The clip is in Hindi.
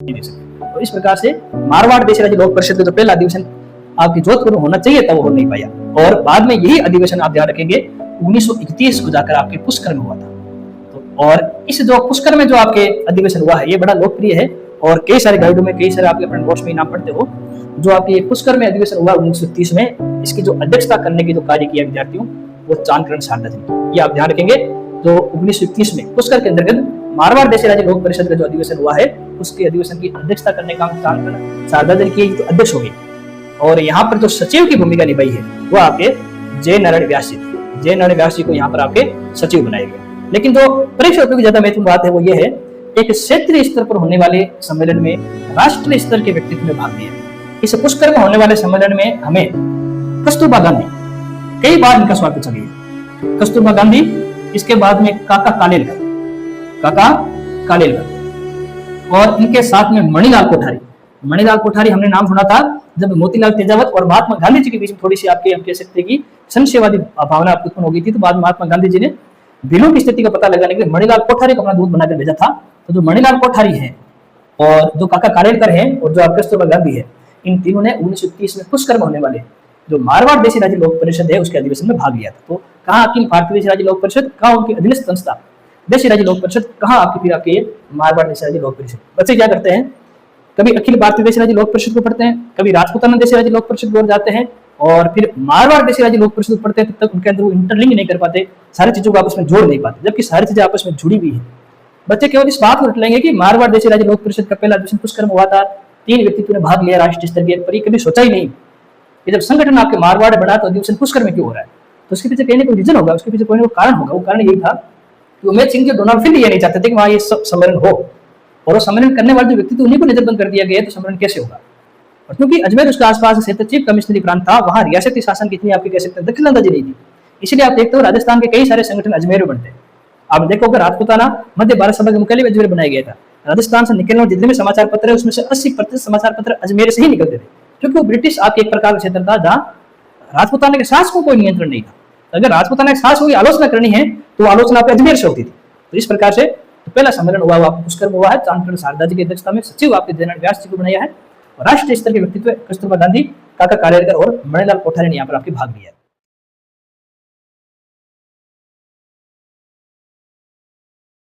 नहीं दे सकते। तो इस प्रकार से मारवाड़ देशी राज्य लोक परिषद का जो पहला अधिवेशन आपकी जोधपुर में होना चाहिए था वो हो नहीं पाया, और बाद में यही अधिवेशन आप ध्यान रखेंगे 1931 को जाकर आपके पुष्कर में हुआ था। तो और इस जो पुष्कर में जो आपके अधिवेशन हुआ है ये बड़ा लोकप्रिय है, और कई सारे गाइडों में कई सारे आपके अपने नोट्स में नाम पढ़ते हो। जो आपके पुष्कर में अधिवेशन हुआ 1930 में, इसकी जो अध्यक्षता करने की जो कार्य किया विद्यार्थियों वो चांदकरण शारदा जी, ये आप ध्यान रखेंगे। जो 1930 में पुष्कर के अंतर्गत मारवाड़ देशी राज्य लोक परिषद का जो अधिवेशन हुआ है उसके अधिवेशन की अध्यक्षता करने का चांदकरण शारदा जी की तो अध्यक्ष हो गई, और यहाँ पर जो सचिव की भूमिका निभाई है वो आपके जय नारायण व्यास जी, जय नारायण व्यास जी को यहाँ पर आपके सचिव बनाए गए। लेकिन जो परीक्षा की ज्यादा महत्वपूर्ण बात है वो ये है, एक क्षेत्रीय स्तर पर होने वाले सम्मेलन में राष्ट्रीय स्तर के व्यक्तित्व ने भाग लिया। इस पुष्कर में होने वाले सम्मेलन में हमें कस्तूरबा गांधी, कई बार इनका स्वागत चाहिए, कस्तूरबा गांधी, इसके बाद में काका कालेलकर, और इनके साथ में मणिलाल कोठारी। मणिलाल कोठारी हमने नाम सुना था जब मोतीलाल तेजावत और महात्मा गांधी जी के बीच में थोड़ी सी आपके हम कह सकते हैं कि संशयवादी भावना उत्पन्न हो गई थी, तो बाद महात्मा गांधी जी ने बिलों की स्थिति का पता लगाने के लिए मणिलाल कोठारी को अपना दूत बनाकर भेजा था। तो जो मणिलाल कोठारी है और जो काका कालेलकर है और जो कस्तूरबा गांधी है, इन तीनों ने 1930 में पुष्कर में होने वाले जो मारवाड़ देशी राज्य लोक परिषद है उसके अधिवेशन में भाग लिया था। तो कहाँ अखिल भारतीय देशी राज्य लोक परिषद, कहाँ उनकी अधीनस्थ संस्था देशी राज्य लोक परिषद, कहाँ आपकी फिर आपके मारवाड़ देशी राज्य लोक परिषद। बच्चे क्या करते हैं, कभी अखिल भारतीय देशी राज्य लोक परिषद को पढ़ते हैं, कभी राजपूताना देशी राज्य लोक परिषद को जाते हैं, और फिर मारवाड़ देशी राज्य लोक परिषद पढ़ते हैं, तब तक उनके अंदर वो इंटरलिंक नहीं कर पाते, सारी चीजों को आपस में जोड़ नहीं पाते, जबकि सारी चीजें आपस में जुड़ी हुई है। बच्चे केवल इस बात को रट लेंगे कि मारवाड़ देशी राज्य लोक परिषद का पहला अधिवेशन पुष्कर में हुआ था, 3 व्यक्तित्व ने भाग लिया राष्ट्रीय स्तर के, पर ये कभी सोचा ही नहीं कि जब संगठन आपके मारवाड़ बना तो अधिवेशन पुष्कर में क्यों हो रहा है। तो उसके पीछे कहीं ना कोई रीजन होगा, उसके पीछे कोई ना कोई कारण होगा। वो कारण यही था कि उमेद सिंह जी डोनाल्ड फिर ये नहीं चाहते थे कि वहां ये सम्मेलन हो, और वो सम्मेलन करने वाले जो व्यक्तित्व उन्हीं को नजरबंद कर दिया गया, तो सम्मेलन कैसे होगा। और क्योंकि अजमेर उसके आसपास क्षेत्र चीफ कमिश्नरी प्रांत था, वहां रियासती शासन की इतनी आपकी कह सकते हैं दखलंदाजी नहीं थी, इसलिए आप देखते हो राजस्थान के कई सारे संगठन अजमेर में बनते हैं। आप देखोगे राजपूताना मध्य भारत सभा के मुख्यालय में अजमेर बनाया गया था। राजस्थान से निकलने वाले जितने भी समाचार पत्र है उसमें से 80% समाचार पत्र अजमेर से ही निकलते थे, क्योंकि वो ब्रिटिश आपके एक प्रकार का क्षेत्र था जहां राजपूताना के शासकों को कोई नियंत्रण नहीं था। अगर राजपूताना के शासकों की आलोचना करनी है तो आलोचना आपके अजमेर से होती थी। तो इस प्रकार से तो पहला सम्मेलन हुआ आपको पुष्कर में हुआ है, चांदकरण शारदा जी की अध्यक्षता में, सचिव आपके जय नारायण व्यास जी को बनाया है, और राष्ट्रीय स्तर के व्यक्तित्व कस्तूरबा गांधी, काका कालेलकर और मणिलाल कोठारी ने यहाँ पर आपके भाग लिया है।